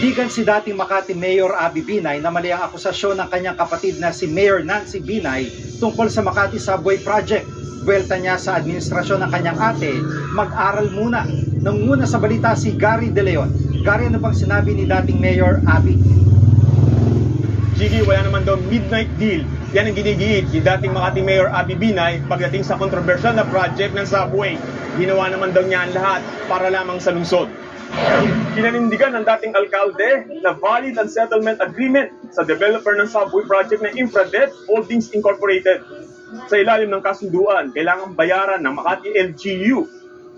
Nanindigan si dating Makati Mayor Abby Binay na mali ang akusasyon ng kanyang kapatid na si Mayor Nancy Binay tungkol sa Makati Subway Project. Buwelta niya sa administrasyon ng kanyang ate, mag-aral muna. Nanguna sa balita si Gary De Leon. Gary, ano bang sinabi ni dating Mayor Abby? Gigi, wala naman daw midnight deal. Yan ang ginigiit ni dating Makati Mayor Abby Binay pagdating sa kontrobersyal na project ng subway. Ginawa naman daw niya ang lahat para lamang sa lungsod. Kinanindigan ng dating alkalde na valid ang settlement agreement sa developer ng subway project na Infradev Holdings Incorporated. Sa ilalim ng kasunduan, kailangang bayaran ng Makati LGU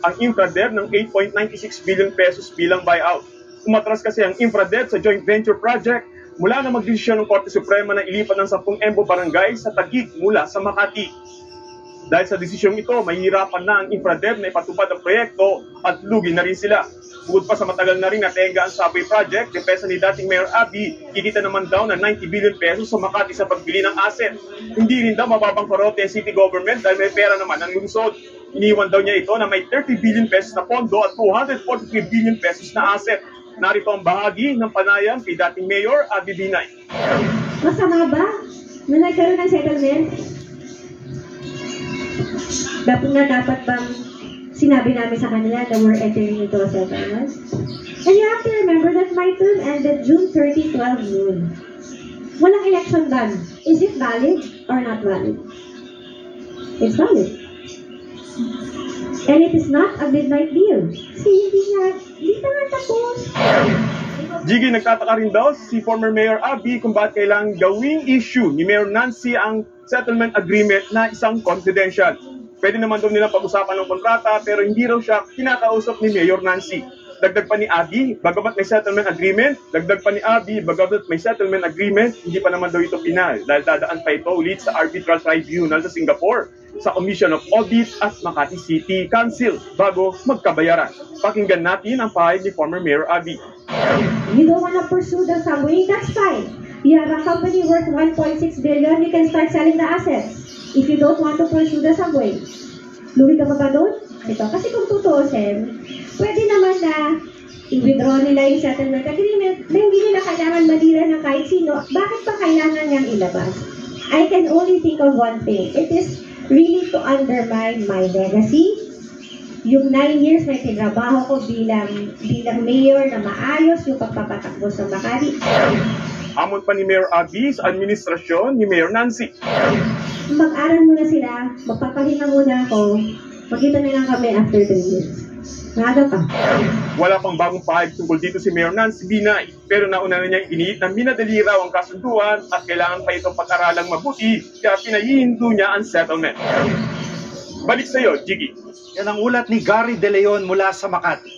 ang Infradev ng 8.96 billion pesos bilang buyout. Umatras kasi ang Infradev sa joint venture project mula na magdesisyon ng Korte Suprema na ilipat ng 10 Embo barangay sa Taguig mula sa Makati. Dahil sa desisyong ito, mahihirapan na ang Infradev na ipatupad ang proyekto at lugi na rin sila. Bukod pa sa matagal na rin natenga ang subway project, depesa ni dating Mayor Abby, kikita naman daw na 90 billion pesos sa Makati sa pagbili ng asset. Hindi rin daw mababangkorote ang city government dahil may pera naman ang lungsod. Iniwan daw niya ito na may 30 billion pesos na pondo at 243 billion pesos na asset. Narito ang bahagi ng panayam kay dating Mayor Abby Binay. Masama ba na nagkaroon ng settlement? Dapat bang sinabi namin sa kanila that we're entering into a settlement? And you have to remember that my term ended June 30, 12 noon. Walang election done. Is it valid or not valid? It's valid. And it is not a midnight deal. Hindi na tapos. Gigi, nagtataka rin daw si former Mayor Abby kung bakit kailangang gawing issue ni Mayor Nancy ang settlement agreement na isang confidential. Pwede naman daw nilang pag-usapan ng kontrata pero hindi raw siya kinakausap ni Mayor Nancy. Dagdag pa ni Abby, bagamat may settlement agreement, hindi pa naman daw ito final dahil dadaan pa ito ulit sa Arbitral Tribunal sa Singapore, sa Commission of Audit at Makati City Council bago magkabayaran. Pakinggan natin ang pahayag ni former Mayor Abby. You don't want to pursue the subway, that's fine. You have a company worth 1.6 billion, you can start selling the assets. If you don't want to pursue the subway, luwi ka ba doon? Ito, kasi kung tutuusin, pwede naman na i-withdraw nila yung settlement agreement na hindi nila kailangan malira ng kahit sino. Bakit pa kailangan niyang ilabas? I can only think of one thing. It is really to undermine my legacy. Yung 9 years na tinrabaho ko bilang mayor na maayos yung pagpapatakbo sa Makati. Amon pa ni Mayor Abby sa administrasyon ni Mayor Nancy. Mag-aral muna sila, magpapahinga muna ako, magkita na lang kami after 2 years. Nada pa. Wala pang bagong pahayag tungkol dito si Mayor Nancy Binay, pero nauna na niya iniit na minadali raw ang kasunduan at kailangan pa itong pag-aralang mabuti kaya pinahihinto niya ang settlement. Balik sa iyo, Gigi. Yan ang ulat ni Gary De Leon mula sa Makati.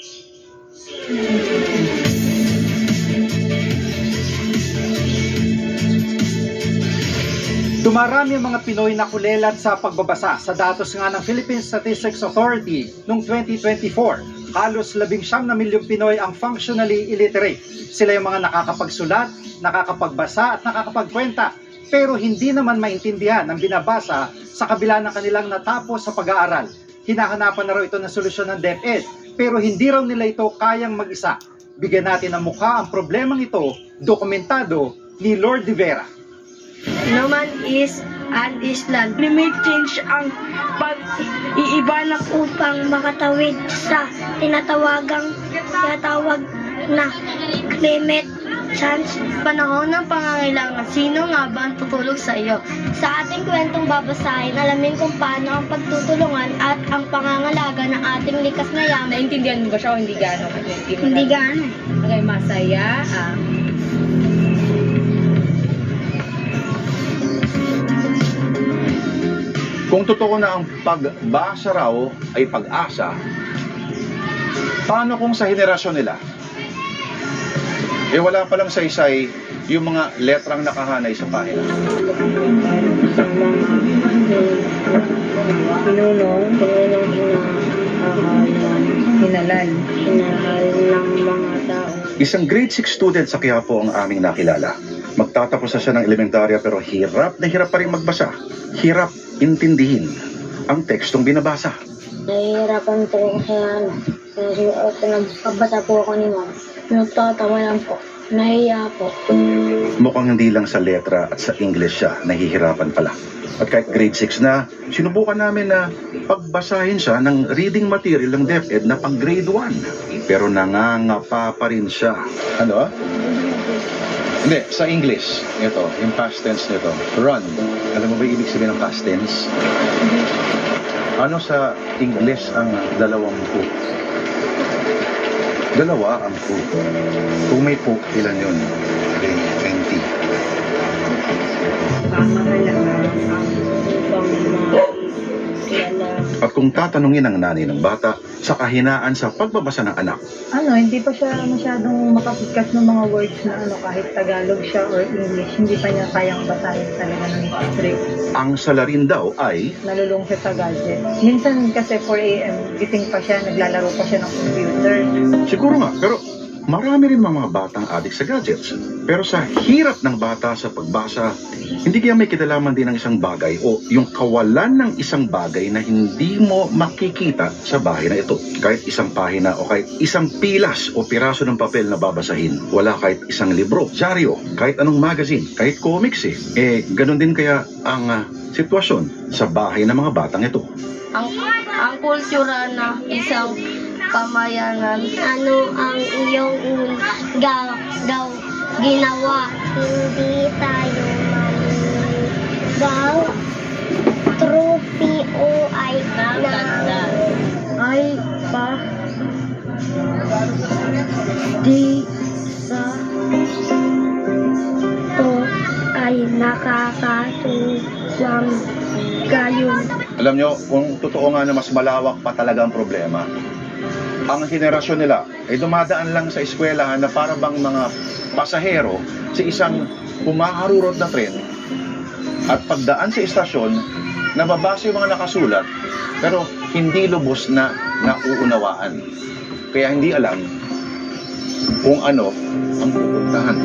Dumarami ang mga Pinoy na kulelat sa pagbabasa sa datos nga ng Philippine Statistics Authority noong 2024. Halos 19 na milyong Pinoy ang functionally illiterate. Sila yung mga nakakapagsulat, nakakapagbasa at nakakapagkwenta. Pero hindi naman maintindihan ang binabasa sa kabila ng kanilang natapos sa pag-aaral. Hinahanapan na raw ito ng solusyon ng DepEd, pero hindi raw nila ito kayang mag-isa. Bigyan natin ng mukha ang problemang ito, dokumentado ni Lord De Vera. No man is an island. Limit change ang pag-iiba ng upang makatawid sa tinatawag na climate change. Panahon ng pangangailangan. Sino nga ba ang tutulog sa iyo? Sa ating kwentong babasahin, alamin kung paano ang pagtutulungan at ang pangangalaga ng ating likas na yaman. Naintindihan mo ba siya o hindi gaano? Hindi gaano. Okay, masaya. Kung totoo na ang pagbasa raw ay pag-asa, paano kung sa henerasyon nila? Wala palang saysay yung mga letrang nakahanay sa pahina. Hinalal ng mga tao. Isang grade 6 student sa Quiapo ang aming nakilala. Magtatapos na siya ng elementarya pero hirap na hirap pa rin magbasa. Hirap intindihin ang tekstong binabasa. Nahihirapan po kasi nagpabasa po ako ni Ma'am. Nagtatawa lang po. Nahiya po. Mukhang hindi lang sa letra at sa English siya nahihirapan pala. At kahit grade 6 na, sinubukan namin na pagbasahin siya ng reading material ng DepEd na pang grade 1. Pero nangangapa pa rin siya. Ano? Hindi, sa English. Ito, yung past tense nito. Run. Alam mo ba ibig sabihin ng past tense? Ano sa English ang 20? Dalawa ang po. Kung may po, ilan yun? 20. At kung tatanungin ng nanay ng bata sa kahinaan sa pagbabasa ng anak, hindi pa siya masyadong makapikas ng mga words na kahit Tagalog siya or English, hindi pa niya kayang basahin talaga ng straight. ang salarin daw ay Nalulung siya sa gadget. Minsan kasi 4 a.m. gising pa siya, naglalaro pa siya ng computer. siguro nga, pero marami rin mga batang adik sa gadgets. Pero sa hirap ng bata sa pagbasa, hindi kaya may kinalaman din ng isang bagay o yung kawalan ng isang bagay na hindi mo makikita sa bahay na ito. Kahit isang pahina o kahit isang pilas o piraso ng papel na babasahin. Wala kahit isang libro, dyaryo, kahit anong magazine, kahit comics ganun din kaya ang sitwasyon sa bahay ng mga batang ito. Ang kultura na isang pamayanan. Ano ang iyong ginawa? Hindi tayo maniligaw. Trophy o ay natanda. Ay pa di sa To ay nakakatuwang gayon. Alam nyo, kung totoo nga na mas malawak pa talaga ang problema, ang henerasyon nila ay dumadaan lang sa eskwelahan na para bang mga pasahero sa isang humaharurot na tren at pagdaan sa istasyon, nababasa yung mga nakasulat pero hindi lubos na nauunawaan. Kaya hindi alam kung ano ang pupuntahan.